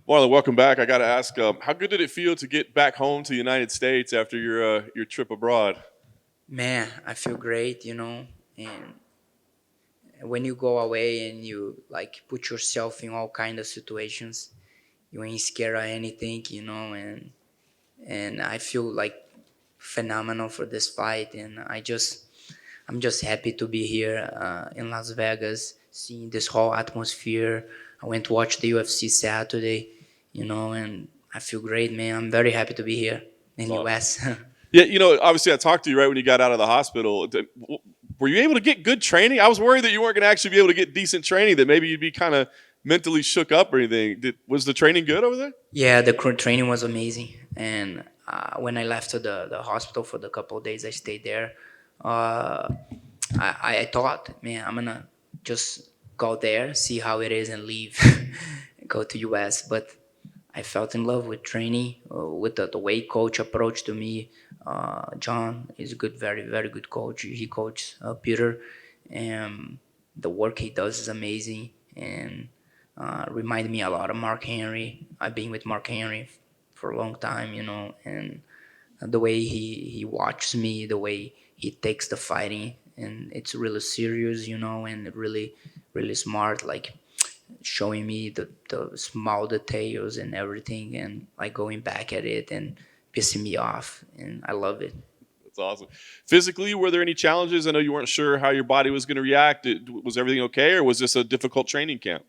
Marlon, welcome back. I got to ask, how good did it feel to get back home to the United States after your trip abroad? Man, I feel great, and when you go away and you like put yourself in all kind of situations, you ain't scared of anything, and I feel like phenomenal for this fight, and I'm just happy to be here in Las Vegas, seeing this whole atmosphere. I went to watch the UFC Saturday, and I feel great, man. I'm very happy to be here It's in awesome. US. Yeah, obviously I talked to you right when you got out of the hospital. Were you able to get good training? I was worried that you weren't going to actually be able to get decent training, that maybe you'd be kind of mentally shook up or anything. Was the training good over there? Yeah, the crew training was amazing, and when I left to the hospital for the couple of days I stayed there, uh, I thought, man, I'm gonna just go there, see how it is, and leave, go to US. But I felt in love with training, with the way coach approached to me. John is a good, very, very good coach. He coaches Peter, and the work he does is amazing. And remind me a lot of Mark Henry. I've been with Mark Henry for a long time, and the way he watches me, the way he takes the fighting, and it's really serious, and really, really smart. Like showing me the small details and everything, and like going back at it and pissing me off, and I love it. That's awesome. Physically, were there any challenges? I know you weren't sure how your body was going to react. Was everything okay, or was this a difficult training camp?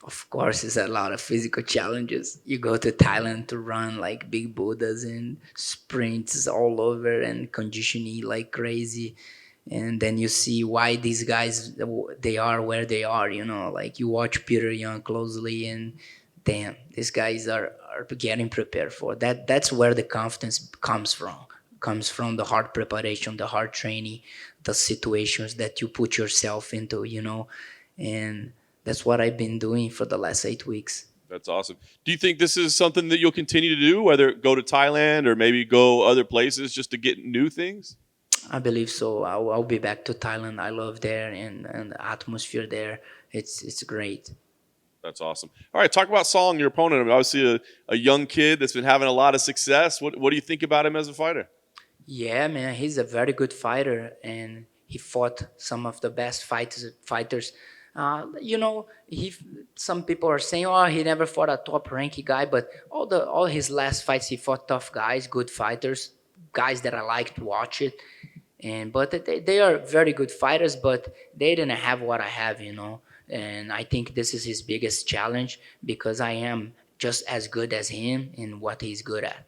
Of course, it's a lot of physical challenges. You go to Thailand to run like big Buddhas and sprints all over and conditioning like crazy. And then you see why these guys they are where they are. Like you watch Peter Young closely, and damn, these guys are getting prepared for that. That's where the confidence comes from. Comes from the hard preparation, the hard training, the situations that you put yourself into. And that's what I've been doing for the last 8 weeks. That's awesome. Do you think this is something that you'll continue to do, whether go to Thailand or maybe go other places just to get new things? I believe so. I'll be back to Thailand. I love there, and the atmosphere there. It's great. That's awesome. All right, talk about Song, your opponent. I mean, obviously a young kid that's been having a lot of success. What do you think about him as a fighter? Yeah, man, he's a very good fighter, and he fought some of the best fighters. He. Some people are saying, "Oh, he never fought a top ranking guy," but all his last fights, he fought tough guys, good fighters, guys that I like to watch it. And but they are very good fighters, but they didn't have what I have, And I think this is his biggest challenge because I am just as good as him in what he's good at.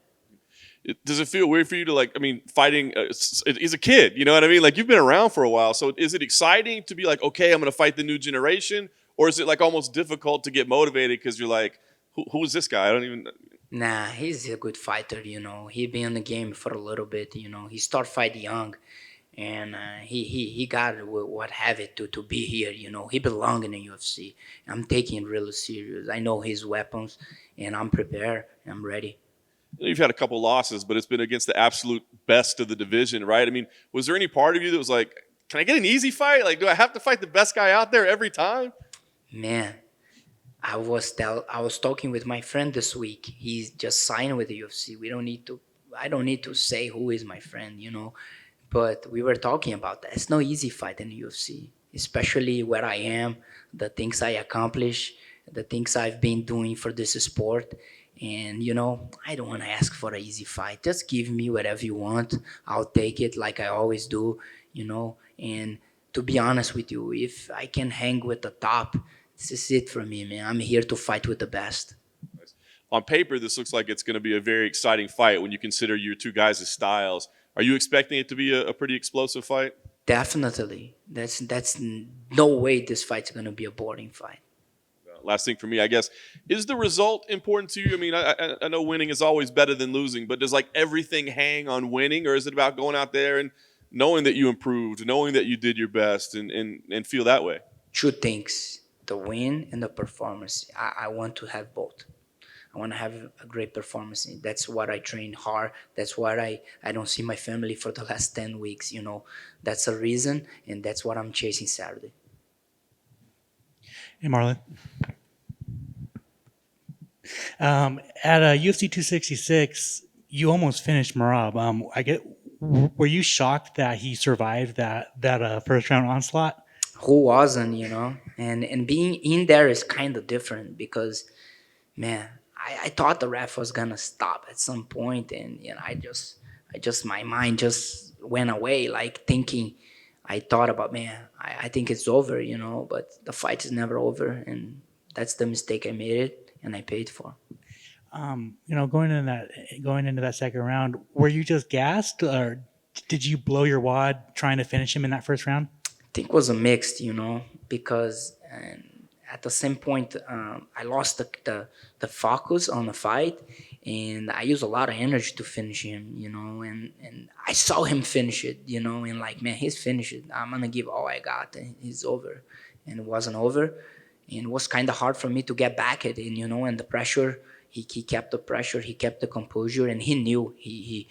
Does it feel weird for you to like? I mean, fighting. He's a kid. You know what I mean? Like you've been around for a while. So is it exciting to be like, okay, I'm going to fight the new generation, or is it like almost difficult to get motivated because you're like, who is this guy? I don't even. Nah, he's a good fighter, He been in the game for a little bit, He started fighting young, and he got what have it to be here, He belong in the UFC. I'm taking it really serious. I know his weapons, and I'm prepared. I'm ready. You've had a couple losses, but it's been against the absolute best of the division, right? I mean, was there any part of you that was like, can I get an easy fight? Like, do I have to fight the best guy out there every time? Man, I was talking with my friend this week. He's just signed with the UFC. We don't need to I don't need to say who is my friend, But we were talking about that. It's no easy fight in the UFC, especially where I am, the things I accomplish, the things I've been doing for this sport. And I don't want to ask for an easy fight. Just give me whatever you want. I'll take it like I always do, And to be honest with you, if I can hang with the top, this is it for me, man. I'm here to fight with the best. On paper, this looks like it's going to be a very exciting fight when you consider your two guys' styles. Are you expecting it to be a pretty explosive fight? Definitely. That's no way this fight's gonna be a boring fight. Last thing for me, I guess, is the result important to you? I mean, I know winning is always better than losing, but does like everything hang on winning, or is it about going out there and knowing that you improved, knowing that you did your best, and feel that way? Two things: the win and the performance. I want to have both. I want to have a great performance. That's what I train hard. That's why I don't see my family for the last 10 weeks. That's a reason, and that's what I'm chasing Saturday. Hey, Marlon. At UFC 266, you almost finished Marab. Were you shocked that he survived that first round onslaught? Who wasn't, you know? And being in there is kind of different because, man, I thought the ref was gonna stop at some point, and you know, I just my mind just went away, like thinking. I thought about, man, I think it's over, you know, but the fight is never over, and that's the mistake I made it, and I paid for. Going into that second round, were you just gassed, or did you blow your wad trying to finish him in that first round? Think was a mixed, you know, because at the same point, I lost the focus on the fight, and I used a lot of energy to finish him, you know, and I saw him finish it, you know, and like, man, he's finished it. I'm gonna give all I got, and he's over, and it wasn't over, and it was kind of hard for me to get back at it, you know, and the pressure. He kept the pressure, he kept the composure, and he knew he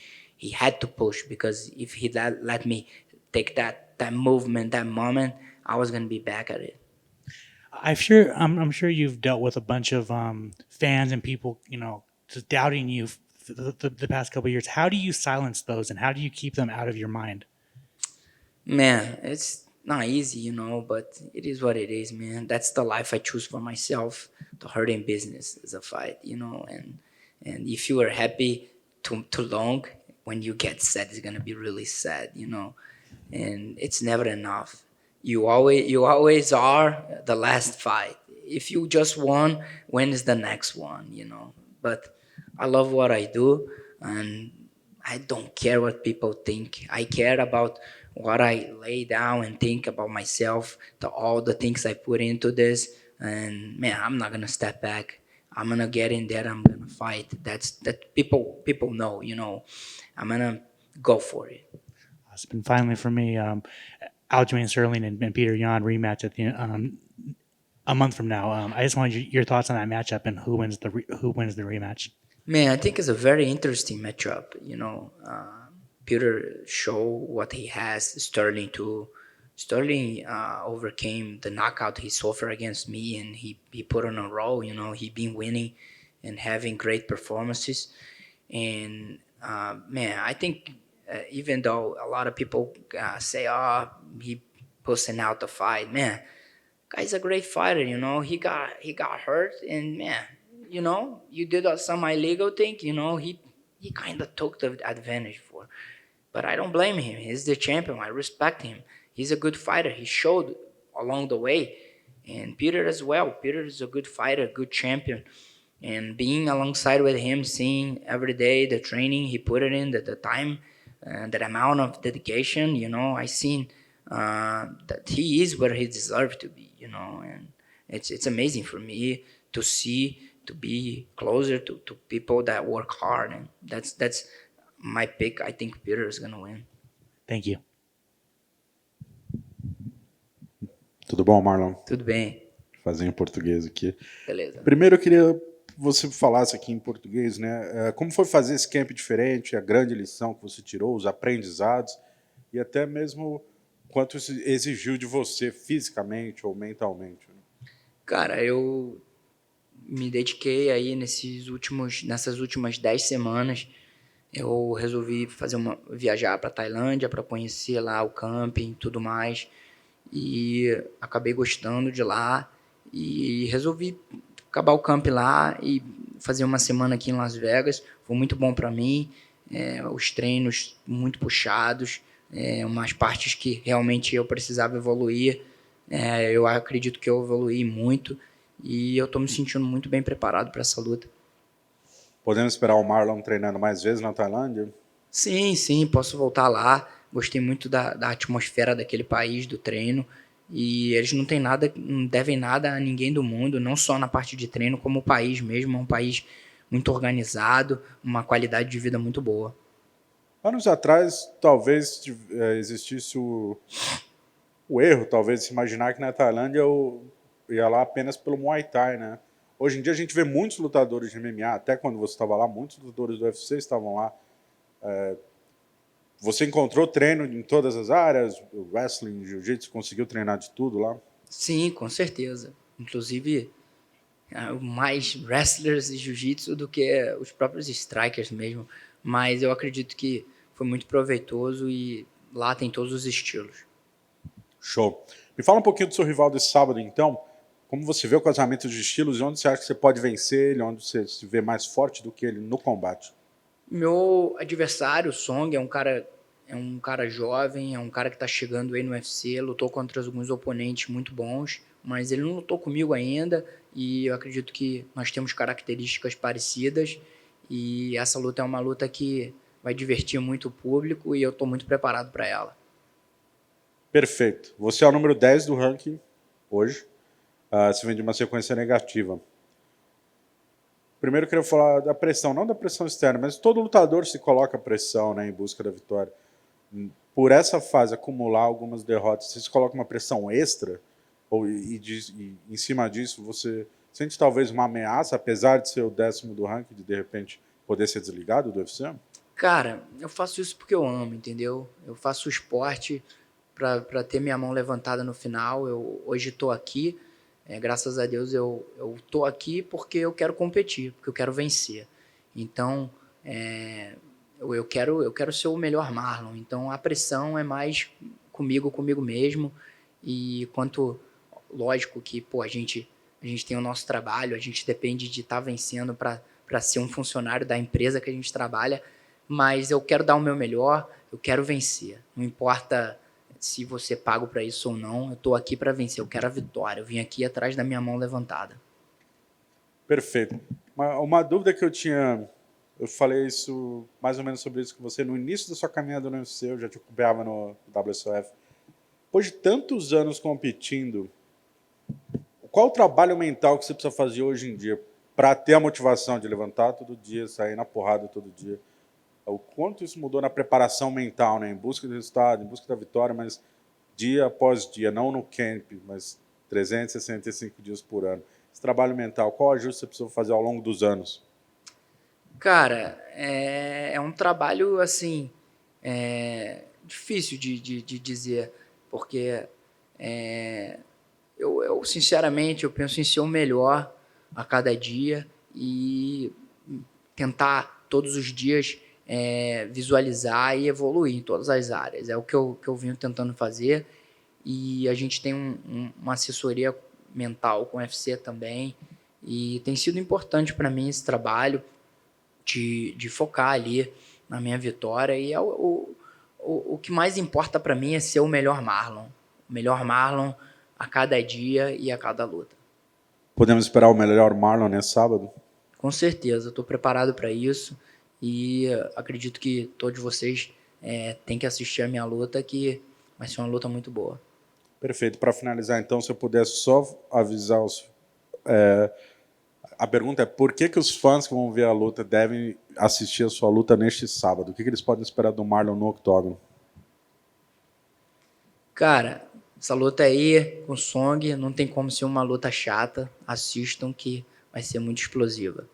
had to push because if he let me take that movement, that moment, I was gonna be back at it. I'm sure you've dealt with a bunch of fans and people, just doubting you the past couple of years. How do you silence those, and how do you keep them out of your mind? Man, it's not easy, you know, but it is what it is, man. That's the life I choose for myself. The hurting business is a fight, you know, and if you are happy too long, when you get sad, it's gonna be really sad, you know, and it's never enough. You always are the last fight. If you just won, when is the next one, you know? But I love what I do, and I don't care what people think. I care about what I lay down and think about myself, all the things I put into this. And man, I'm not gonna step back. I'm gonna get in there. I'm gonna fight. That people know. You know, I'm gonna go for it. It's been finally for me. Aljamain Sterling and Peter Yan rematch at the a month from now. I just wanted your thoughts on that matchup and who wins the rematch. Man, I think it's a very interesting matchup. You know, Peter show what he has. Sterling too. Sterling overcame the knockout he suffered against me, and he put on a roll. You know, he been winning and having great performances. And man, I think even though a lot of people say, "Oh, he pushing out the fight," man, guy's a great fighter. You know, he got hurt, and man, you know, you did some illegal thing. You know, he kind of took the advantage for. But I don't blame him. He's the champion. I respect him. He's a good fighter. He showed along the way, and Peter as well. Peter is a good fighter, good champion. And being alongside with him, seeing every day the training he put it in, the time, that amount of dedication, you know, I seen that he is where he deserves to be, you know, and it's amazing for me to see to be closer to people that work hard, and that's my pick. I think Peter is gonna win. Thank you. Tudo bom, Marlon? Tudo bem, Fazer em português aqui. beleza. Primeiro eu queria que você falasse aqui em português, né? Como foi fazer esse camp diferente, a grande lição que você tirou, os aprendizados e até mesmo quanto isso exigiu de você fisicamente ou mentalmente. Né? Cara, eu me dediquei aí nessas últimas 10 semanas. Eu resolvi viajar para Tailândia para conhecer lá o camping e tudo mais. E acabei gostando de lá e resolvi acabar o camp lá e fazer uma semana aqui em Las Vegas. Foi muito bom para mim, os treinos muito puxados, umas partes que realmente eu precisava evoluir. Eu acredito que eu evoluí muito e eu estou me sentindo muito bem preparado para essa luta. Podemos esperar o Marlon treinando mais vezes na Tailândia? Sim, posso voltar lá. Gostei muito da atmosfera daquele país, do treino. E eles não devem nada a ninguém do mundo, não só na parte de treino, como o país mesmo. É um país muito organizado, uma qualidade de vida muito boa. Anos atrás, talvez existisse o erro, talvez, de se imaginar que na Tailândia eu ia lá apenas pelo Muay Thai, né? Hoje em dia a gente vê muitos lutadores de MMA, até quando você estava lá, muitos lutadores do UFC estavam lá. Você encontrou treino em todas as áreas, wrestling, jiu-jitsu, conseguiu treinar de tudo lá? Sim, com certeza. Inclusive, mais wrestlers e jiu-jitsu do que os próprios strikers mesmo. Mas eu acredito que foi muito proveitoso e lá tem todos os estilos. Show. Me fala um pouquinho do seu rival desse sábado, então. Como você vê o casamento de estilos e onde você acha que você pode vencer ele, onde você se vê mais forte do que ele no combate? Meu adversário, o Song, é um cara jovem, é um cara que está chegando aí no UFC, lutou contra alguns oponentes muito bons, mas ele não lutou comigo ainda e eu acredito que nós temos características parecidas e essa luta é uma luta que vai divertir muito o público e eu estou muito preparado para ela. Perfeito. Você é o número 10 do ranking hoje. Você vem de uma sequência negativa. Primeiro eu queria falar da pressão, não da pressão externa, mas todo lutador se coloca pressão, né, em busca da vitória. Por essa fase, acumular algumas derrotas, você se coloca uma pressão extra? E em cima disso, você sente talvez uma ameaça, apesar de ser o 10º do ranking, de repente poder ser desligado do UFC? Cara, eu faço isso porque eu amo, entendeu? Eu faço o esporte para ter minha mão levantada no final. Eu hoje estou aqui, graças a Deus eu estou aqui porque eu quero competir, porque eu quero vencer. Então, eu quero ser o melhor Marlon. Então, a pressão é mais comigo mesmo. E quanto, lógico que pô, a gente tem o nosso trabalho, a gente depende de estar vencendo para ser um funcionário da empresa que a gente trabalha, mas eu quero dar o meu melhor, eu quero vencer. Não importa se você paga para isso ou não, eu estou aqui para vencer, eu quero a vitória. Eu vim aqui atrás da minha mão levantada. Perfeito. Uma dúvida que eu tinha, eu falei isso mais ou menos sobre isso com você no início da sua caminhada no UFC, eu já te acompanhava no WSOF. Depois de tantos anos competindo, qual o trabalho mental que você precisa fazer hoje em dia para ter a motivação de levantar todo dia, sair na porrada todo dia? O quanto isso mudou na preparação mental, né? Em busca do resultado, em busca da vitória, mas dia após dia, não no camp, mas 365 dias por ano. Esse trabalho mental, qual ajuste você precisou fazer ao longo dos anos? Cara, é um trabalho, assim, difícil de dizer, porque eu, sinceramente, eu penso em ser o melhor a cada dia e tentar todos os dias visualizar e evoluir em todas as áreas. É o que eu venho tentando fazer e a gente tem uma assessoria mental com o UFC também e tem sido importante para mim esse trabalho de focar ali na minha vitória e o que mais importa para mim é ser o melhor Marlon a cada dia e a cada luta. Podemos esperar o melhor Marlon nesse sábado? Com certeza, estou preparado para isso e acredito que todos vocês têm que assistir a minha luta, que vai ser uma luta muito boa. Perfeito. Para finalizar, então, se eu pudesse só avisar os... a pergunta é por que os fãs que vão ver a luta devem assistir a sua luta neste sábado? O que eles podem esperar do Marlon no octógono? Cara, essa luta aí com o Song não tem como ser uma luta chata. Assistam que vai ser muito explosiva.